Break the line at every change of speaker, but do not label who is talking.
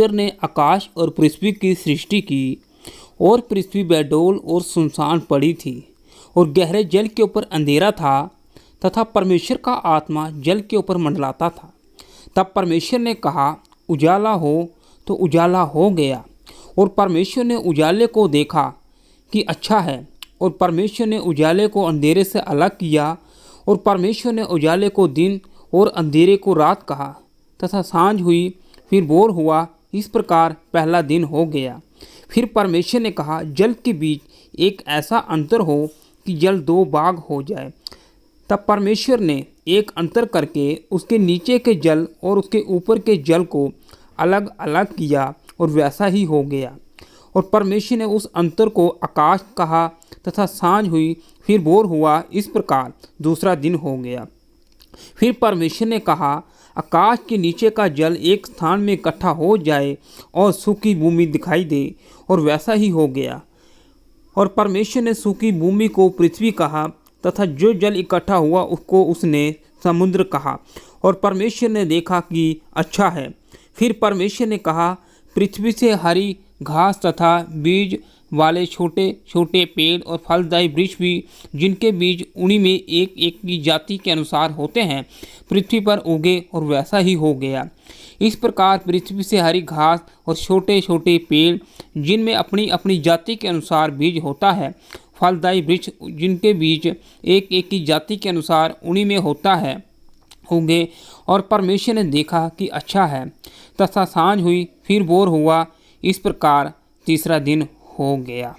परमेश्वर ने आकाश और पृथ्वी की सृष्टि की, और पृथ्वी बेडौल और सुनसान पड़ी थी, और गहरे जल के ऊपर अंधेरा था, तथा परमेश्वर का आत्मा जल के ऊपर मंडलाता था। तब परमेश्वर ने कहा, उजाला हो, तो उजाला हो गया। और परमेश्वर ने उजाले को देखा कि अच्छा है, और परमेश्वर ने उजाले को अंधेरे से अलग किया, और परमेश्वर ने उजाले को दिन और अंधेरे को रात कहा। तथा सांझ हुई, फिर भोर हुआ, इस प्रकार पहला दिन हो गया। फिर परमेश्वर ने कहा, जल के बीच एक ऐसा अंतर हो कि जल दो भाग हो जाए। तब परमेश्वर ने एक अंतर करके उसके नीचे के जल और उसके ऊपर के जल को अलग अलग किया, और वैसा ही हो गया। और परमेश्वर ने उस अंतर को आकाश कहा। तथा सांझ हुई, फिर भोर हुआ, इस प्रकार दूसरा दिन हो गया। फिर परमेश्वर ने कहा, आकाश के नीचे का जल एक स्थान में इकट्ठा हो जाए और सूखी भूमि दिखाई दे, और वैसा ही हो गया। और परमेश्वर ने सूखी भूमि को पृथ्वी कहा, तथा जो जल इकट्ठा हुआ उसको उसने समुद्र कहा। और परमेश्वर ने देखा कि अच्छा है। फिर परमेश्वर ने कहा, पृथ्वी से हरी घास तथा बीज वाले छोटे छोटे पेड़ और फलदायी वृक्ष भी, जिनके बीज उन्हीं में एक एक की जाति के अनुसार होते हैं, पृथ्वी पर उगे, और वैसा ही हो गया। इस प्रकार पृथ्वी से हरी घास और छोटे छोटे पेड़, जिनमें अपनी अपनी जाति के अनुसार बीज होता है, फलदायी वृक्ष जिनके बीज एक एक की जाति के अनुसार उन्हीं में होता है, होंगे। और परमेश्वर ने देखा कि अच्छा है। तथा सांझ हुई, फिर भोर हुआ, इस प्रकार तीसरा दिन हो गया।